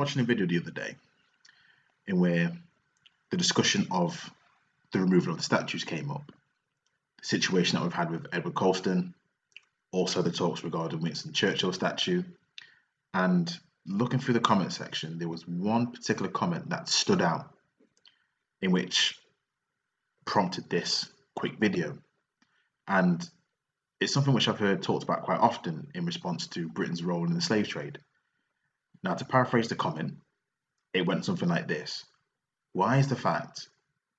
watching a video the other day in where the discussion of the removal of the statues came up. The situation that we've had with Edward Colston, also the talks regarding Winston Churchill statue, and looking through the comment section, there was one particular comment that stood out in which prompted this quick video. And it's something which I've heard talked about quite often in response to Britain's role in the slave trade. Now, to paraphrase the comment, it went something like this: why is the fact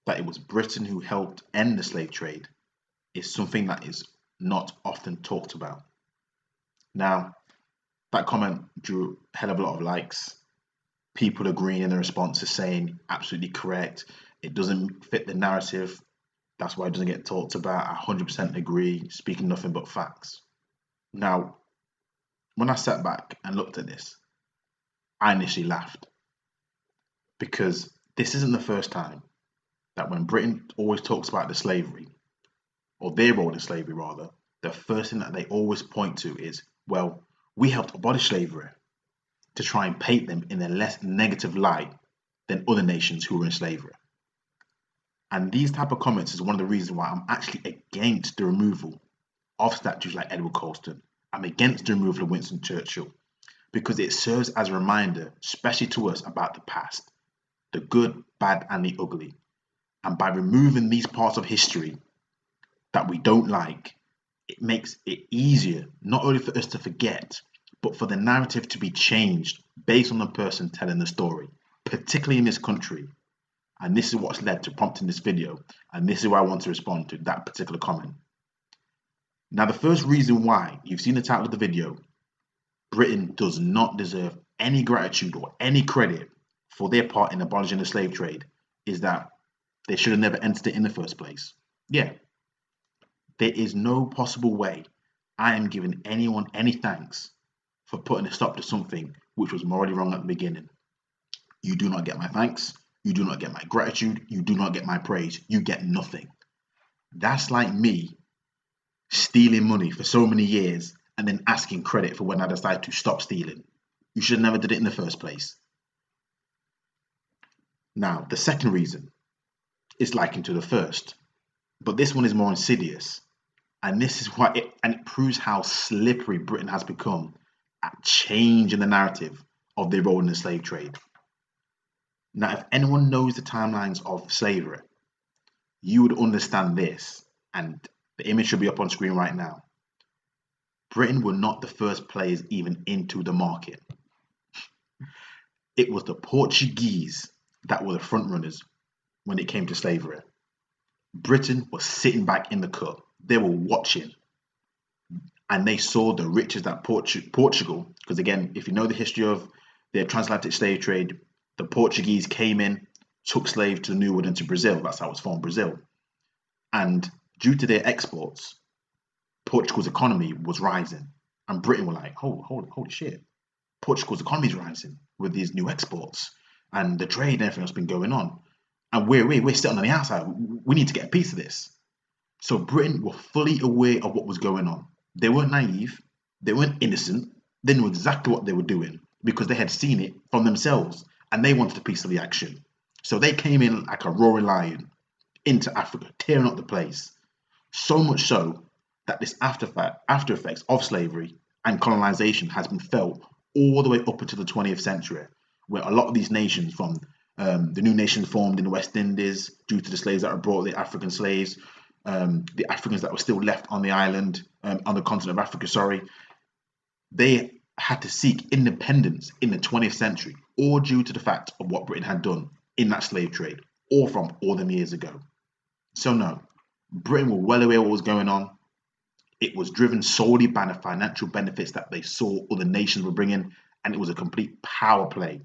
that it was Britain who helped end the slave trade is something that is not often talked about? Now, that comment drew a hell of a lot of likes. People agreeing in the responses saying, absolutely correct, it doesn't fit the narrative, that's why it doesn't get talked about. I 100% agree, speaking nothing but facts. Now, when I sat back and looked at this, I initially laughed, because this isn't the first time that when Britain always talks about the slavery, or their role in slavery rather, the first thing that they always point to is, well, we helped abolish slavery, to try and paint them in a less negative light than other nations who were in slavery. And these type of comments is one of the reasons why I'm actually against the removal of statues like Edward Colston. I'm against the removal of Winston Churchill, because it serves as a reminder, especially to us, about the past, the good, bad, and the ugly. And by removing these parts of history that we don't like, it makes it easier not only for us to forget, but for the narrative to be changed based on the person telling the story, particularly in this country. And this is what's led to prompting this video, and this is why I want to respond to that particular comment. Now, the first reason why you've seen the title of the video, Britain does not deserve any gratitude or any credit for their part in abolishing the slave trade, is that they should have never entered it in the first place. Yeah, there is no possible way I am giving anyone any thanks for putting a stop to something which was morally wrong at the beginning. You do not get my thanks. You do not get my gratitude. You do not get my praise. You get nothing. That's like me stealing money for so many years and then asking credit for when I decide to stop stealing. You should have never did it in the first place. Now, the second reason is likened to the first, but this one is more insidious. And this is why it proves how slippery Britain has become at changing the narrative of their role in the slave trade. Now, if anyone knows the timelines of slavery, you would understand this, and the image should be up on screen right now. Britain were not the first players even into the market. It was the Portuguese that were the front runners when it came to slavery. Britain was sitting back in the cut. They were watching, and they saw the riches that Portugal, because again, if you know the history of their transatlantic slave trade, the Portuguese came in, took slaves to the New World and to Brazil. That's how it was formed, Brazil. And due to their exports, Portugal's economy was rising. And Britain were like, holy shit. Portugal's economy is rising with these new exports and the trade and everything that's been going on. And we're sitting on the outside. We need to get a piece of this. So Britain were fully aware of what was going on. They weren't naive. They weren't innocent. They knew exactly what they were doing because they had seen it from themselves. And they wanted a piece of the action. So they came in like a roaring lion into Africa, tearing up the place. So much so that this after effects of slavery and colonization has been felt all the way up into the 20th century, where a lot of these nations from the new nations formed in the West Indies due to the slaves that were brought, the African slaves, the Africans that were still left on the island, on the continent of Africa, they had to seek independence in the 20th century, all due to the fact of what Britain had done in that slave trade, all from all them years ago. So no, Britain were well aware of what was going on. It was driven solely by the financial benefits that they saw other nations were bringing, and it was a complete power play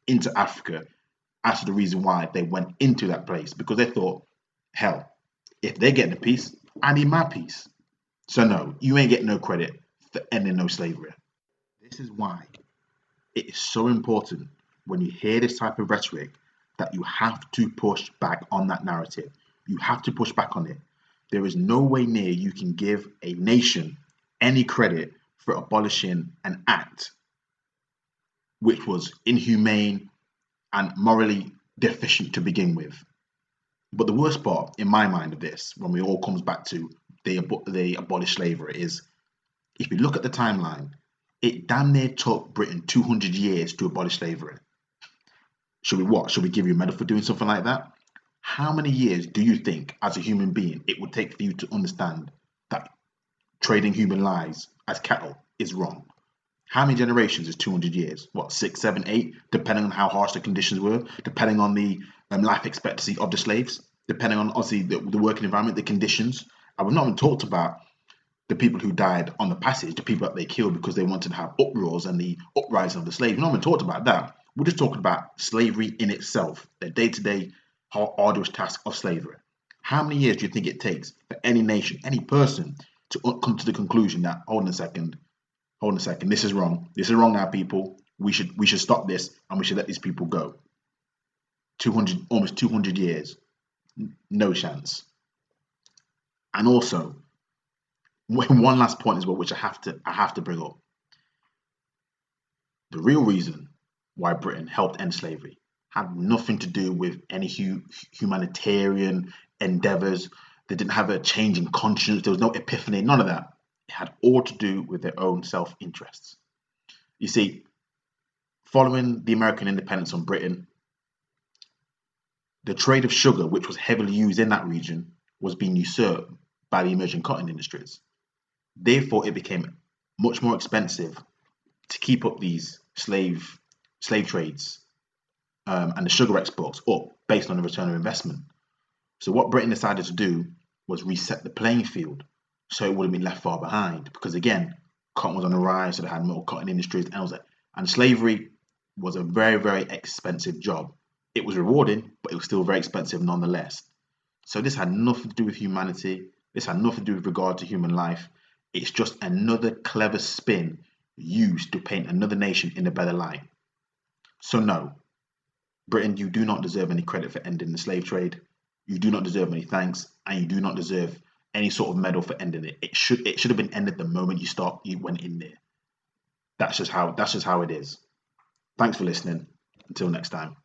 into Africa as to the reason why they went into that place, because they thought, hell, if they're getting a piece, I need my piece. So no, you ain't getting no credit for ending no slavery. This is why it is so important when you hear this type of rhetoric that you have to push back on that narrative. You have to push back on it. There is no way near you can give a nation any credit for abolishing an act which was inhumane and morally deficient to begin with. But the worst part, in my mind, of this, when it all comes back to they abolished slavery, is if you look at the timeline, it damn near took Britain 200 years to abolish slavery. Should we give you a medal for doing something like that? How many years do you think, as a human being, it would take for you to understand that trading human lives as cattle is wrong? How many generations is 200 years? What, 6, 7, 8, depending on how harsh the conditions were, depending on the life expectancy of the slaves, depending on, obviously, the working environment, the conditions. And we've not even talked about the people who died on the passage, the people that they killed because they wanted to have uproars and the uprising of the slaves. We've not even talked about that. We're just talking about slavery in itself, the day-to-day arduous task of slavery. How many years do you think it takes for any nation, any person, to come to the conclusion that, hold on a second, this is wrong. This is wrong now, people. We should stop this and we should let these people go. Almost 200 years. No chance. And also, one last point as well, which I have to bring up. The real reason why Britain helped end slavery had nothing to do with any humanitarian endeavors. They didn't have a change in conscience. There was no epiphany, none of that. It had all to do with their own self-interests. You see, following the American independence from Britain, the trade of sugar, which was heavily used in that region, was being usurped by the emerging cotton industries. Therefore, it became much more expensive to keep up these slave trades and the sugar exports up based on the return of investment. So what Britain decided to do was reset the playing field so it wouldn't be left far behind, because again, cotton was on the rise, so they had more cotton industries, and slavery was a very, very expensive job. It was rewarding, but it was still very expensive nonetheless. So this had nothing to do with humanity. This had nothing to do with regard to human life. It's just another clever spin used to paint another nation in a better light. So no, Britain, you do not deserve any credit for ending the slave trade. You do not deserve any thanks, and you do not deserve any sort of medal for ending it. It should have been ended the moment you went in there. That's just how it is. Thanks for listening. Until next time.